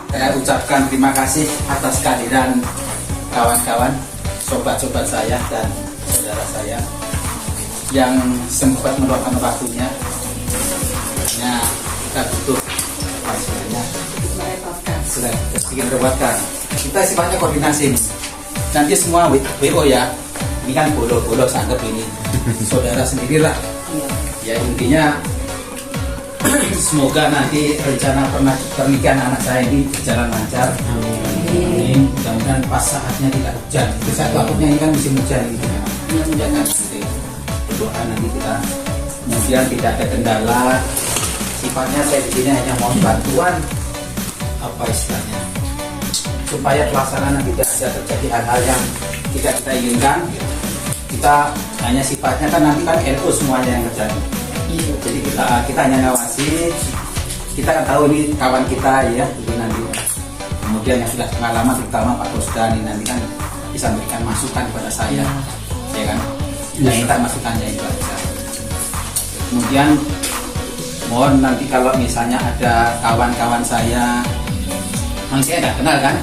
Saya ucapkan terima kasih atas kehadiran kawan-kawan, sobat-sobat saya dan saudara saya yang sempat meluangkan waktunya. Hanya kita butuh apa istilahnya? Sedikit merepotkan. Kita sifatnya koordinasi. Nanti semua WO ya. Ini kan bolo-bolo sanggep ini. Saudara sendirilah. Ya intinya semoga nanti rencana pernikahan anak saya ini berjalan lancar. Amin. Mudah-mudahan pas saatnya tidak hujan. Itu saya takutnya ini kan musim hujan gitu ya. Ya kan nanti berdoa nanti kita. Kemudian tidak ada kendala. Sifatnya saya di sini hanya mohon bantuan apa istilahnya supaya pelaksanaan tidak ada terjadi hal-hal yang tidak kita inginkan. Kita hanya sifatnya kan nanti kan NU semuanya yang terjadi. Jadi kita hanya ngawasi. Kita kan tahu ini kawan kita ya, jadi nanti kemudian yang sudah pengalaman terutama Pak Kosdan ini nanti kan bisa memberikan masukan kepada saya, ya kan? Ya kita masukannya itu aja. Kemudian mohon nanti kalau misalnya ada kawan-kawan saya, saya nggak kenal kan,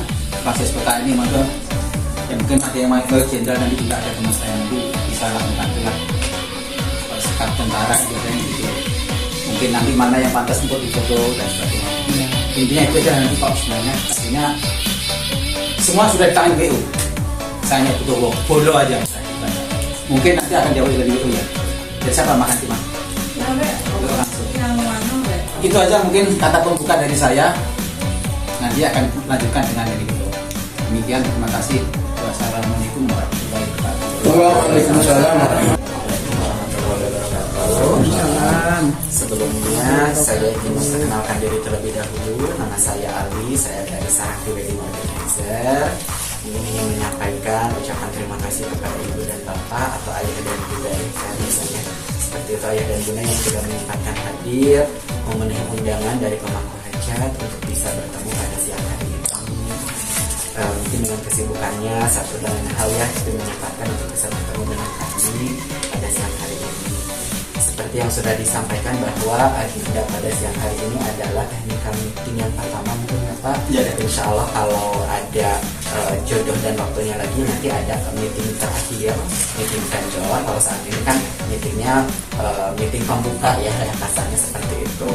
proses peta ini maka ya mungkin ada yang mau ke jenderal nanti juga ada teman saya nanti bisa lakukan lah sikap tentara gitu. Mungkin nanti mana yang pantas untuk difoto dan sebagainya. Intinya itu aja nanti Pak sebenarnya. Artinya semua sudah di tangan BU. Saya hanya butuh bolo aja. Mungkin nanti akan jauh dari itu ya. Jadi siapa makan sih, Mas? Itu aja mungkin kata pembuka dari saya. Nanti akan lanjutkan dengan dari itu. Demikian, terima kasih. Wassalamualaikum warahmatullahi wabarakatuh. Waalaikumsalam. Sebelumnya saya ingin memperkenalkan diri terlebih dahulu. Nama saya Ali, saya dari Saraki Wedding Organizer. Ingin menyampaikan ucapan terima kasih kepada ibu dan bapak atau ayah dan bunda saya misalnya seperti itu, ayah dan bunda yang sudah menyempatkan hadir memenuhi undangan dari pemangku hajat untuk bisa bertemu pada siang hari ini. Mungkin dengan kesibukannya satu dan lain hal ya, itu menyempatkan untuk bisa bertemu dengan kami pada siang hari ini. Seperti yang sudah disampaikan bahwa agenda pada siang hari ini adalah technical meeting yang pertama mungkin apa ya, insya Allah kalau ada jodoh dan waktunya lagi nanti ada meeting terakhir, meeting vendor. Kalau saat ini kan meetingnya meeting pembuka ya, kasarnya seperti itu.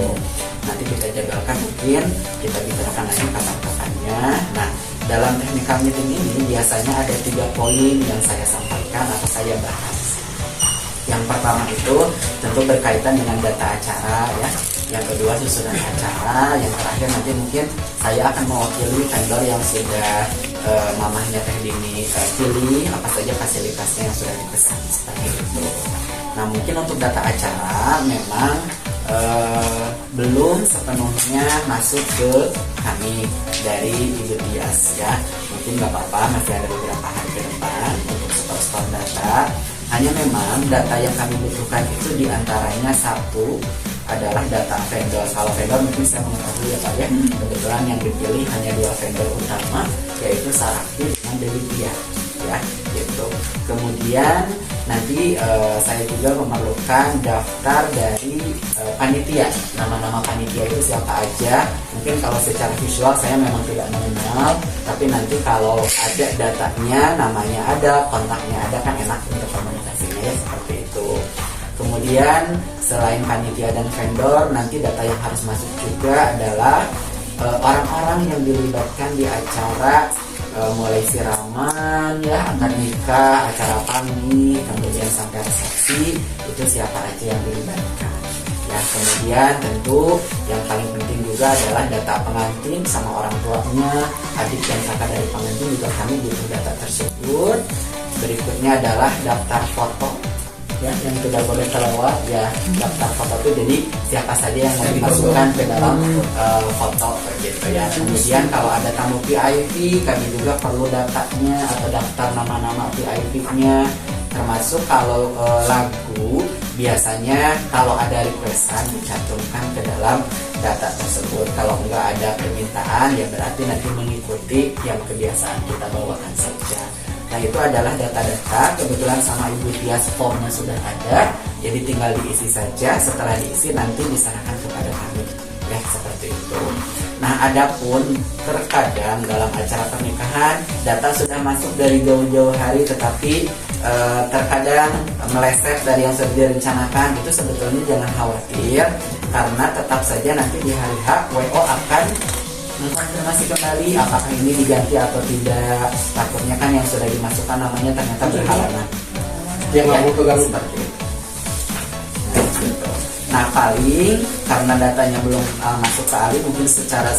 Nanti kita jadwalkan, mungkin kita bicarakan lagi kapan-kapannya. Nah, dalam technical meeting ini biasanya ada 3 poin yang saya sampaikan atau saya bahas. Yang pertama itu tentu berkaitan dengan data acara ya. Yang kedua susunan acara. Yang terakhir nanti mungkin saya akan mewakili vendor yang sudah mamahnya Teh Dini pilih apa saja fasilitasnya yang sudah dipesan seperti itu. Nah mungkin untuk data acara memang belum sepenuhnya masuk ke kami dari Ibu Tias ya. Mungkin nggak apa-apa, masih ada beberapa hari ke depan untuk stor data. Hanya memang data yang kami butuhkan itu diantaranya satu adalah data vendor. Kalau vendor mungkin saya mengetahui ya Pak ya, kebetulan yang dipilih hanya 2 vendor utama, yaitu Saraki dan Delivia ya gitu. Kemudian nanti saya juga memerlukan daftar dari panitia, nama-nama panitia itu siapa aja. Mungkin kalau secara visual saya memang tidak mengenal, tapi nanti kalau ada datanya, namanya ada, kontaknya ada, kan enak untuk komunikasinya ya seperti itu. Kemudian selain panitia dan vendor, nanti data yang harus masuk juga adalah orang-orang yang dilibatkan di acara mulai siraman ya, akad nikah, acara pamit, kemudian sampai resepsi, itu siapa aja yang dilibatkan ya. Kemudian tentu yang paling penting juga adalah data pengantin sama orang tuanya, adik dan kakak dari pengantin juga kami butuh data tersebut. Berikutnya adalah daftar foto ya, yang tidak boleh terlewat ya, daftar foto itu jadi siapa saja yang mau dimasukkan ke dalam foto gitu ya. Kemudian kalau ada tamu VIP kami juga perlu datanya atau daftar nama-nama VIP-nya, termasuk kalau lagu biasanya kalau ada requestan dicantumkan ke dalam data tersebut. Kalau enggak ada permintaan ya berarti nanti mengikuti yang kebiasaan kita bawakan saja. Nah itu adalah data-data, kebetulan sama Ibu Tias formnya sudah ada, jadi tinggal diisi saja. Setelah diisi nanti diserahkan kepada kami ya, seperti itu. Nah, adapun terkadang dalam acara pernikahan data sudah masuk dari jauh-jauh hari, tetapi terkadang meleset dari yang sudah direncanakan. Itu sebetulnya jangan khawatir, karena tetap saja nanti di hari H WO akan mengkonfirmasi kembali apakah ini diganti atau tidak. Takutnya kan yang sudah dimasukkan namanya ternyata berhalangan. Yang mau pegang Seperti itu. Nah, paling karena datanya belum masuk ke Ali, mungkin secara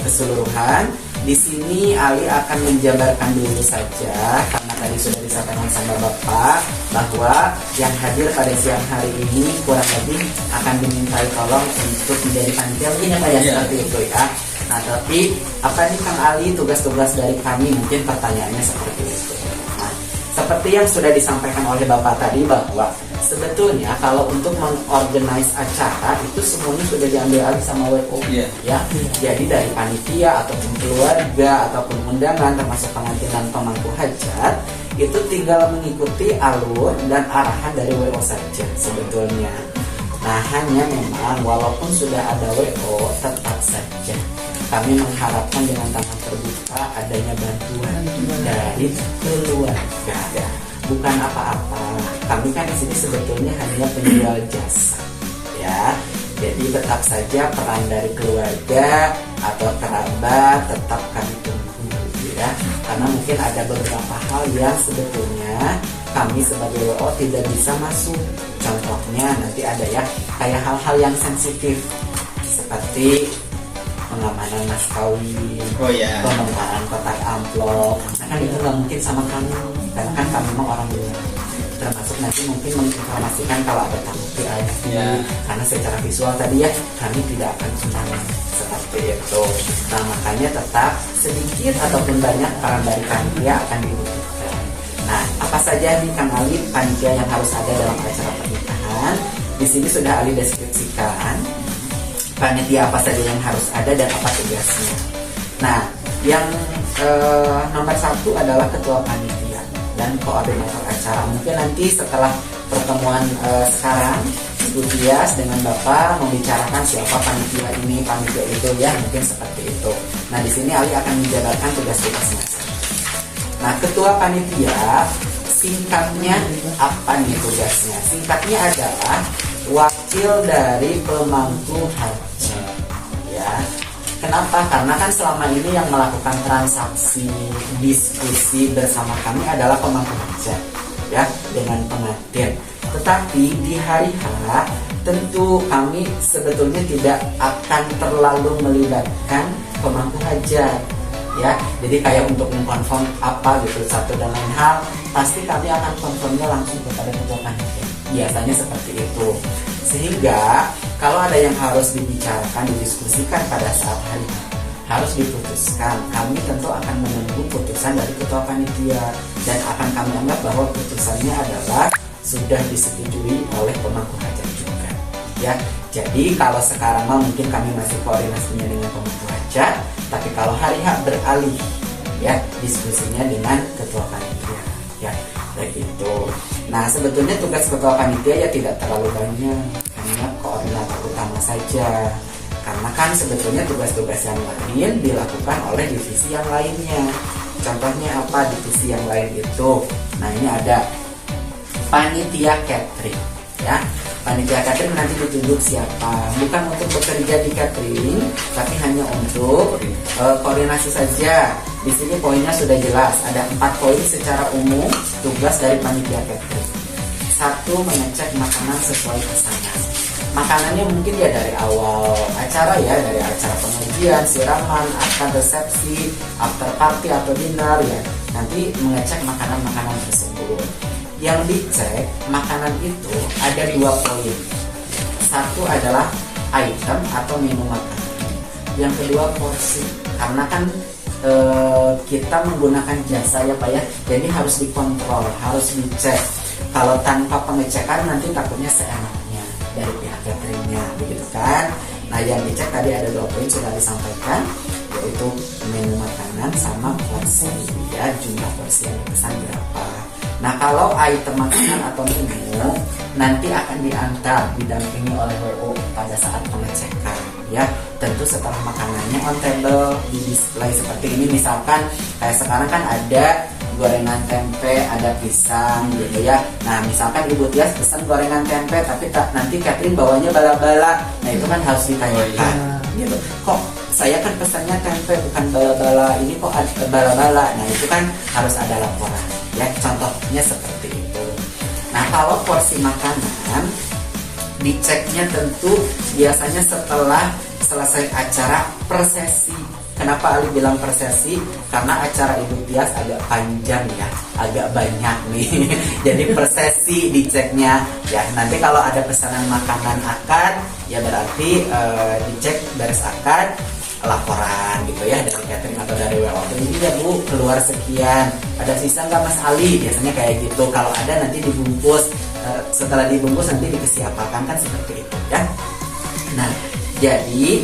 keseluruhan di sini Ali akan menjabarkan dulu saja, karena tadi sudah disampaikan sama Bapak bahwa yang hadir pada siang hari ini kurang lebih akan dimintai tolong untuk menjadi panitia, mungkin ya Pak ya, seperti itu ya. Nah, tapi apa nih Kang Ali tugas-tugas dari kami, mungkin pertanyaannya seperti itu. Nah, seperti yang sudah disampaikan oleh Bapak tadi bahwa sebetulnya kalau untuk mengorganize acara itu semuanya sudah diambil alih sama WO, ya. Jadi dari panitia ataupun keluarga ataupun undangan termasuk pengantin dan pemangku hajat itu tinggal mengikuti alur dan arahan dari WO saja sebetulnya. Nah, hanya memang walaupun sudah ada WO, tetap saja kami mengharapkan dengan tangan terbuka adanya bantuan dari keluarga. Bukan apa-apa, kami kan di sini sebetulnya hanya penjual jasa, ya. Jadi tetap saja peran dari keluarga atau kerabat tetap kami tunggu, ya. Karena mungkin ada beberapa hal yang sebetulnya kami sebagai WO tidak bisa masuk. Contohnya nanti ada ya kayak hal-hal yang sensitif seperti pengamanan mas kawin, pembongkaran kotak amplop. Nah, kan itu nggak mungkin sama kami, karena kan kami memang orang luar. Termasuk nanti mungkin menginformasikan kalau ada tamu VIP, karena secara visual tadi ya kami tidak akan undangan seperti itu. Nah, makanya tetap sedikit ataupun banyak peran dari panitia akan dibutuhkan. Nah, apa saja nih Kang Ali panitia yang harus ada dalam acara pernikahan? Di sini sudah Ali deskripsikan panitia apa saja yang harus ada dan apa tugasnya. Nah, yang nomor 1 adalah ketua panitia dan koordinator acara. Mungkin nanti setelah pertemuan sekarang Ibu Tias dengan Bapak membicarakan siapa panitia ini, panitia itu, ya mungkin seperti itu. Nah, di sini Ali akan menjabarkan tugas-tugasnya. Nah, ketua panitia singkatnya apa nih tugasnya? Singkatnya adalah wakil dari pemangku haji, ya. Kenapa? Karena kan selama ini yang melakukan transaksi diskusi bersama kami adalah pemangku hajat, ya, dengan pengantin. Tetapi di hari H tentu kami sebetulnya tidak akan terlalu melibatkan pemangku hajat, ya. Jadi kayak untuk mengkonfirm apa gitu satu dan lain hal, pasti kami akan konfirmnya langsung kepada ketua panitia. Biasanya seperti itu. Sehingga kalau ada yang harus dibicarakan, didiskusikan pada saat hari harus diputuskan, kami tentu akan menunggu putusan dari ketua panitia dan akan kami anggap bahwa putusannya adalah sudah disetujui oleh pemangku hajat juga, ya. Jadi kalau sekarang mungkin kami masih koordinasinya dengan pemangku hajat, tapi kalau hari H beralih, ya, diskusinya dengan ketua panitia, ya, begitu. Nah, sebetulnya tugas ketua panitia ya tidak terlalu banyak, hanya koordinator utama saja. Karena kan sebetulnya tugas-tugas yang lain dilakukan oleh divisi yang lainnya. Contohnya apa divisi yang lain itu? Nah, ini ada panitia catering, ya. Panitia catering nanti ditunjuk siapa? Bukan untuk bekerja di catering, tapi hanya untuk koordinasi saja. Di sini poinnya sudah jelas, ada 4 poin secara umum tugas dari panitia catering. 1, mengecek makanan sesuai pesanan. Makanannya mungkin ya dari awal acara, ya, dari acara pengajian, siraman, akad resepsi, after party atau dinner, ya. Nanti mengecek makanan-makanan tersebut. Yang dicek makanan itu ada 2 poin. 1 adalah item atau menu makanan. Yang kedua porsi. Karena kan kita menggunakan jasa, ya Pak, ya. Jadi harus dikontrol, harus dicek. Kalau tanpa pengecekan nanti takutnya seenaknya dari pihak cateringnya, begitu kan. Nah, yang dicek tadi ada 2 poin sudah disampaikan, yaitu menu makanan sama porsi, ya, jumlah porsi yang dipesan berapa. Nah, kalau item makanan atau menu nanti akan diantar didampingi oleh WO pada saat pengecekan, ya. tentu setelah makanannya on table di display seperti ini. Misalkan kayak sekarang kan ada gorengan tempe, ada pisang gitu ya. Nah misalkan Ibu Tias pesan gorengan tempe tapi nanti catering bawanya bala-bala, nah itu kan harus ditanyakan gitu. Kok saya kan pesannya tempe bukan bala-bala, ini kok ada bala-bala? Nah itu kan harus ada laporan ya, contohnya seperti itu. Nah kalau porsi makanan diceknya tentu biasanya setelah selesai acara persesi. Kenapa Ali bilang persesi? Karena acara Ibu Tias agak panjang ya, agak banyak nih. Jadi persesi diceknya ya. Nanti kalau ada pesanan makanan akad, ya berarti dicek beres akad, laporan gitu ya dari catering atau dari WO. Ini ya Bu, keluar sekian. Ada sisa nggak Mas Ali? Biasanya kayak gitu. Kalau ada nanti dibungkus. Setelah dibungkus nanti dikesiapakan kan seperti itu ya. Nah, jadi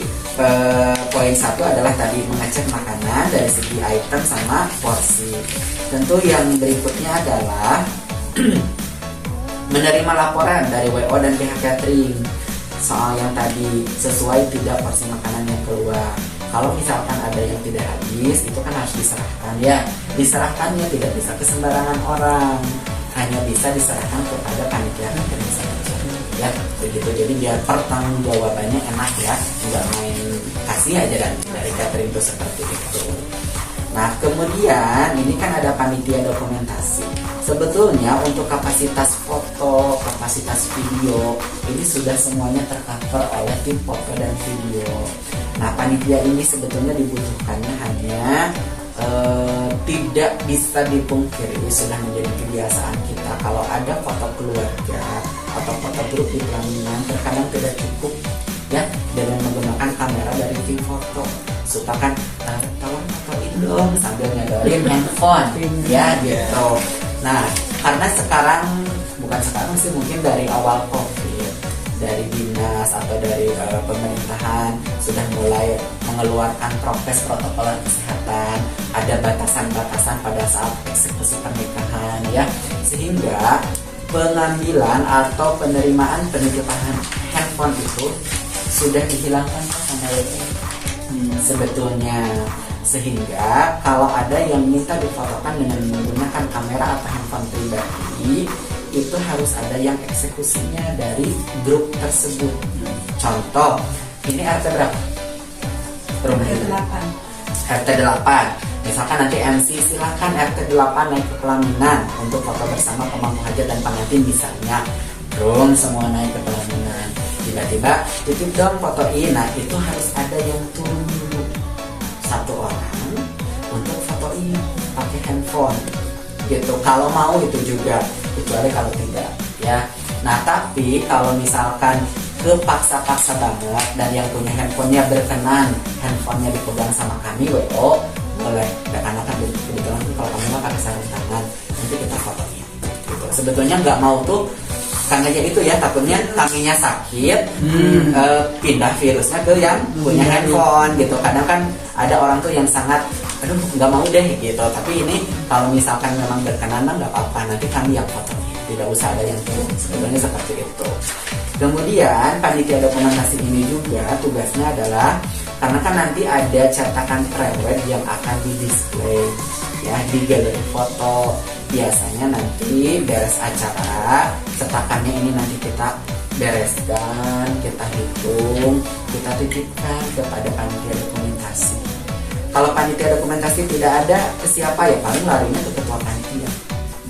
poin 1 adalah tadi mengecek makanan dari segi item sama porsi. Tentu yang berikutnya adalah menerima laporan dari WO dan pihak catering soal yang tadi sesuai tidak porsi makanan yang keluar. Kalau misalkan ada yang tidak habis, itu kan harus diserahkan ya. Diserahkannya tidak bisa ke sembarangan orang, hanya bisa diserahkan kepada panitia catering saja ya, begitu. Jadi biar pertanggungjawabannya enak ya, nggak main kasih aja dan dari catering itu seperti itu. Nah kemudian ini kan ada panitia dokumentasi. Sebetulnya untuk kapasitas foto, kapasitas video ini sudah semuanya tercover oleh tim foto dan video. Nah panitia ini sebetulnya dibutuhkannya hanya tidak bisa dipungkiri, sudah menjadi kebiasaan kita kalau ada foto keluarga atau foto grup di pelaminan terkadang tidak cukup ya dengan menggunakan kamera dari tim foto. Suka kan tolong fotoin dong sambil nyodorin handphone ya gitu. Nah karena sekarang, bukan sekarang sih, mungkin dari awal COVID, dari dinas atau dari pemerintahan sudah mulai mengeluarkan prokes protokol kesehatan, ada batasan-batasan pada saat eksekusi pernikahan ya, sehingga pengambilan atau penerimaan penitipan handphone itu sudah dihilangkan sama WO sebetulnya. Sehingga kalau ada yang minta difotokan dengan menggunakan kamera atau handphone pribadi, itu harus ada yang eksekusinya dari grup tersebut. Contoh, ini RT berapa? RT 8. Misalkan nanti MC silahkan RT 8 naik ke pelaminan untuk foto bersama pemangku hajat dan pengantin misalnya. Dong semua naik ke pelaminan. Tiba-tiba titip dong fotoin. Nah itu harus ada yang turun dulu, 1 orang untuk fotoin pakai handphone gitu. Kalau mau itu juga, kecuali kalau tidak ya. Nah tapi kalau misalkan kepaksa-paksa banget dan yang punya handphonenya berkenan handphonenya dipegang sama kami WO, boleh. Karena kan kebetulan kalau kamu nggak pakai sarung tangan, nanti kita fotonya gitu. Sebetulnya nggak mau tuh karena itu ya, takutnya kaminya sakit, pindah virusnya ke yang punya handphone gitu. Kadang kan ada orang tuh yang sangat aduh nggak mau deh gitu. Tapi ini kalau misalkan memang berkenan nggak apa-apa, nanti kami yang fotonya, tidak usah ada yang turun. Sebetulnya seperti itu. Kemudian panitia dokumentasi ini juga tugasnya adalah, karena kan nanti ada cetakan prewed yang akan di-display ya di galeri foto. Biasanya nanti beres acara, cetakannya ini nanti kita bereskan, kita hitung, kita titipkan kepada panitia dokumentasi. Kalau panitia dokumentasi tidak ada, ke siapa ya? Paling larinya ke ketua panitia.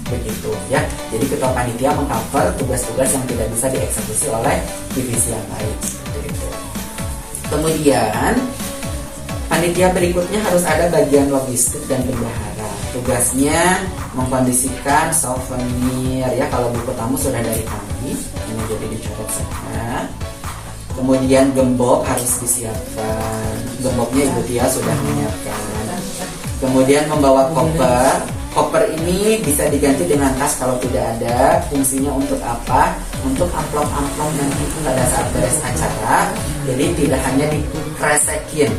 Begitu ya. Jadi ketua panitia mengcover tugas-tugas yang tidak bisa dieksekusi oleh divisi yang lain. Begitu. Kemudian panitia berikutnya harus ada bagian logistik dan bendahara. Tugasnya mengkondisikan souvenir ya. Kalau buku tamu sudah dari kami, ini jadi dicoret saja. Kemudian gembok harus disiapkan. Gemboknya Ibu Tia sudah menyiapkan. Kemudian membawa koper. Koper ini bisa diganti dengan tas kalau tidak ada. Fungsinya untuk apa? Untuk amplop-amplop nanti pada saat beres acara. Jadi tidak hanya dikresekin,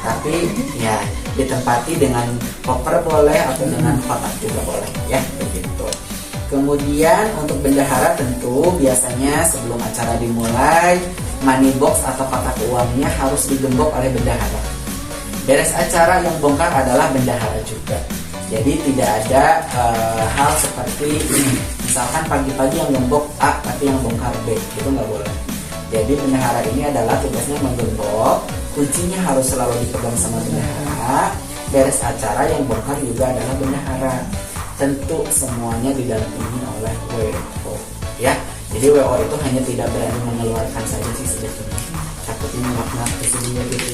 tapi ya ditempati dengan koper boleh atau dengan kotak juga boleh ya, begitu. Kemudian untuk bendahara tentu biasanya sebelum acara dimulai money box atau kotak uangnya harus digembok oleh bendahara. Beres acara yang bongkar adalah bendahara juga. Jadi tidak ada hal seperti misalkan pagi-pagi yang gembok A tapi yang bongkar B, itu nggak boleh. Jadi bendahara ini adalah tugasnya menggembok, kuncinya harus selalu dipegang sama bendahara. Beres acara yang bongkar juga adalah bendahara. Tentu semuanya didampingi oleh WO, ya. Jadi WO itu hanya tidak berani mengeluarkan saja sih sebetulnya. Takutnya makna kesedihan gitu.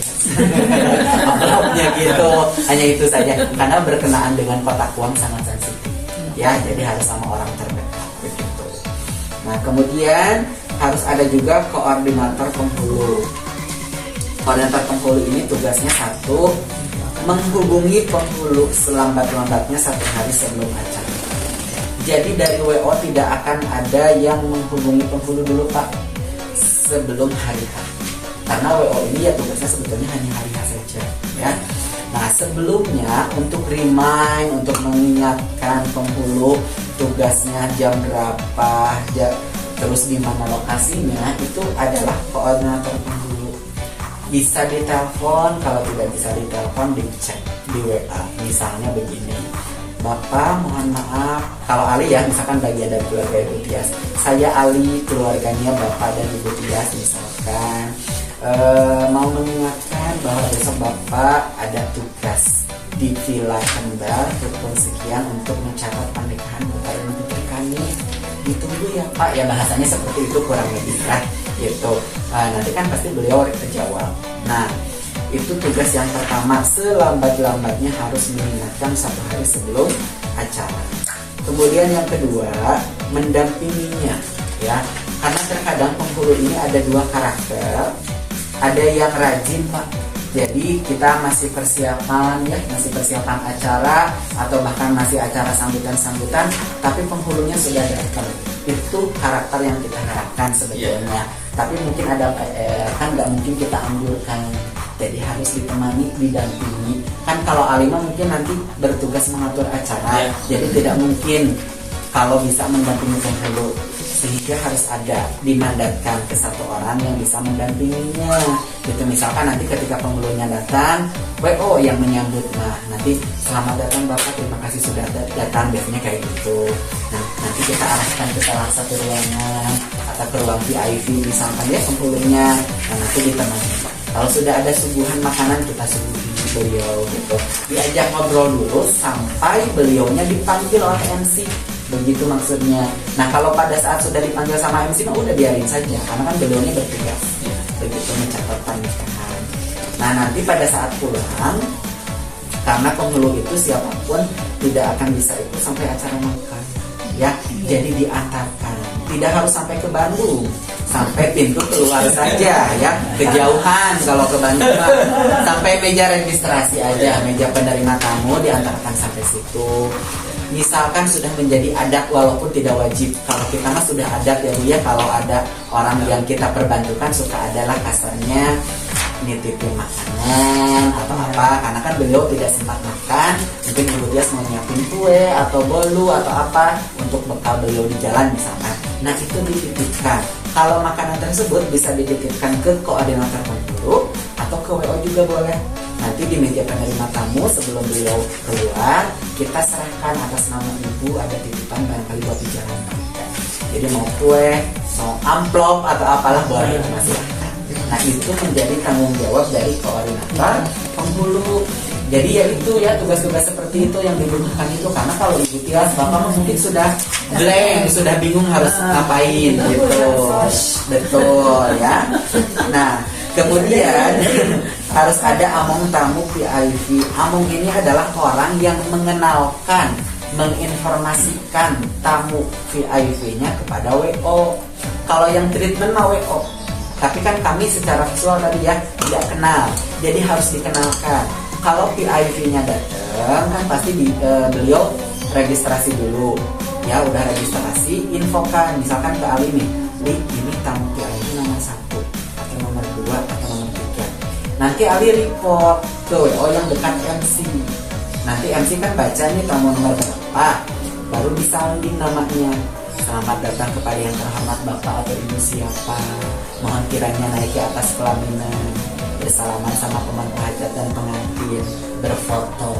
Amplopnya gitu, hanya itu saja. Karena berkenaan dengan kotak uang sangat sensitif, ya. Jadi harus sama orang terdekat begitu. Nah kemudian harus ada juga koordinator penghulu. Koordinator penghulu ini tugasnya satu, menghubungi penghulu selambat-lambatnya 1 hari sebelum acara. Jadi dari WO tidak akan ada yang menghubungi penghulu dulu Pak sebelum hari H. Karena WO ini ya tugasnya sebetulnya hanya hari H saja, ya. Nah sebelumnya untuk remind, untuk mengingatkan penghulu tugasnya jam berapa, terus di mana lokasinya, itu adalah koordinator penghulu. Bisa ditelepon, kalau tidak bisa ditelepon dicek di WA. Misalnya begini, Bapak mohon maaf, kalau Ali ya misalkan bagi ada keluarga Ibu Tias, saya Ali, keluarganya Bapak dan Ibu Tias misalkan mau mengingatkan bahwa besok Bapak ada tugas di Villa Kendal pukul sekian untuk mencatat pernikahan Bapak dan putri kami. Ditunggu ya Pak, ya bahasanya seperti itu kurang lebih ya gitu. Nanti kan pasti beliau terjawab. Nah itu tugas yang pertama, selambat-lambatnya harus mengingatkan 1 hari sebelum acara. Kemudian yang kedua, mendampinginya, ya. Karena terkadang penghulu ini ada 2 karakter. Ada yang rajin Pak, jadi kita masih persiapan ya, masih persiapan acara atau bahkan masih acara sambutan-sambutan, tapi penghulunya sudah datang. Itu karakter yang kita harapkan sebetulnya. Tapi mungkin ada kan nggak mungkin kita anjurkan. Jadi harus ditemani, didampingi. Kan kalau Alima mungkin nanti bertugas mengatur acara, jadi tidak mungkin kalau bisa mendampingi penghulu. Sehingga harus ada dimandatkan ke 1 orang yang bisa mendampinginya. Gitu misalkan nanti ketika penghulunya datang, WO yang menyambut. Nah nanti selamat datang Bapak, terima kasih sudah datang, biasanya kayak gitu. Nah nanti kita arahkan ke salah satu ruangan atau ke ruang VIP misalkan ya penghulunya. Nah nanti ditemani. Kalau sudah ada suguhan makanan kita suguhi beliau gitu. Diajak ngobrol dulu sampai beliaunya dipanggil oleh MC. Begitu maksudnya. Nah kalau pada saat sudah dipanggil sama MC mah udah biarin saja, karena kan beliaunya bertugas begitu mencatat pernikahan. Nah nanti pada saat pulang, karena penghulu itu siapapun tidak akan bisa ikut sampai acara makan, ya. Jadi diantarkan, tidak harus sampai ke Bandung, sampai pintu keluar saja, ya. Kejauhan kalau ke Bandung mah, sampai meja registrasi aja, meja penerima tamu diantarkan sampai situ. Misalkan sudah menjadi adat walaupun tidak wajib. Kalau kita mah sudah adat ya Bu ya, kalau ada orang yang kita perbantukan suka adalah kasarnya nitipin makanan atau apa, karena kan beliau tidak sempat makan, mungkin Ibu Tias mau nyiapin kue atau bolu atau apa untuk bekal beliau di jalan misalkan. Nah itu dititipkan. Kalau makanan tersebut bisa dititipkan ke koordinator penghulu atau ke WO juga boleh. Nanti di meja penerima tamu sebelum beliau keluar, kita serahkan atas nama ibu ada titipan barangkali buat di jalan. Jadi mau kue, mau amplop atau apalah boleh silahkan. Nah itu menjadi tanggung jawab dari koordinator penghulu. Jadi ya itu ya tugas-tugas seperti itu yang dibutuhkan itu, karena kalau Ibu Tias Bapak mungkin sudah blank, sudah bingung harus ngapain gitu. Betul ya. Nah kemudian harus ada among tamu VIP. Among ini adalah orang yang mengenalkan, menginformasikan tamu VIP-nya kepada WO. Kalau yang treatment mah WO, tapi kan kami secara visual tadi ya tidak kenal, jadi harus dikenalkan. Kalau VIP-nya datang kan pasti beliau registrasi dulu, ya udah registrasi, infokan misalkan ke Ali nih, ini tamu VIP nomor 1 atau nomor 2 atau nomor 3. Nanti Ali report ke WO yang dekat MC. Nanti MC kan baca nih tamu nomor berapa, baru disanding namanya. Selamat datang kepada yang terhormat Bapak atau Ibu siapa. Mohon kiranya naik ke atas pelaminan, bersalaman sama pemangku hajat dan pengantin, berfoto.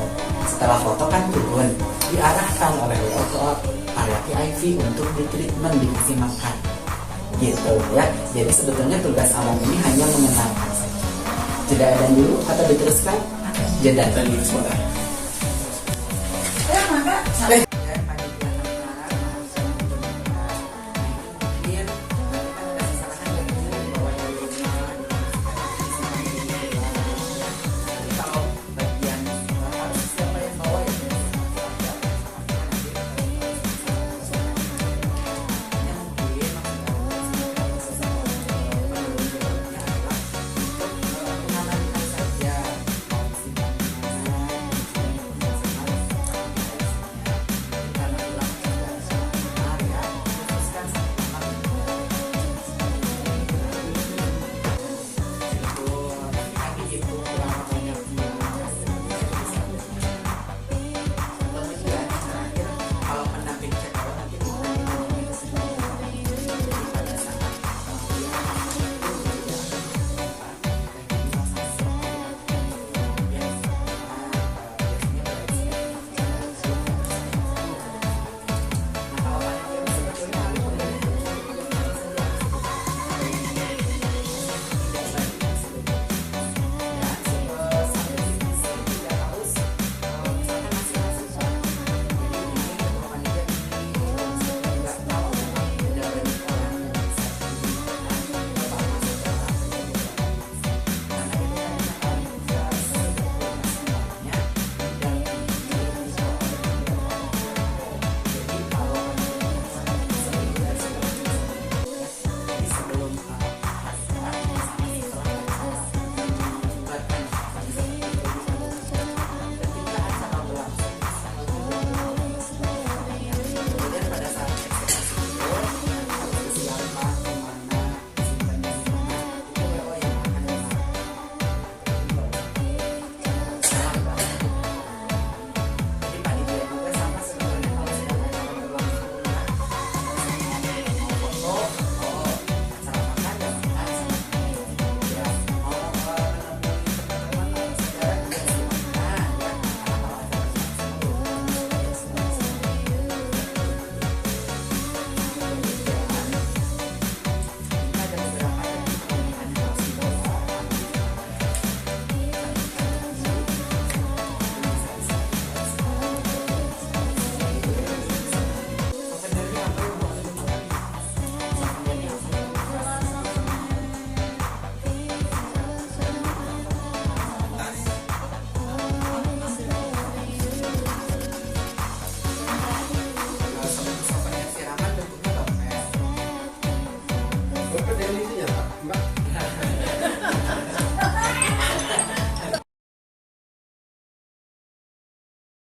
Setelah foto kan turun, diarahkan oleh WO ke area VIP untuk ditreatment, dikasih makan gitu ya. Jadi sebetulnya tugas alam ini hanya mengenalkan saja. Jeda dan dulu atau diteruskan? Jeda Tadi sebentar.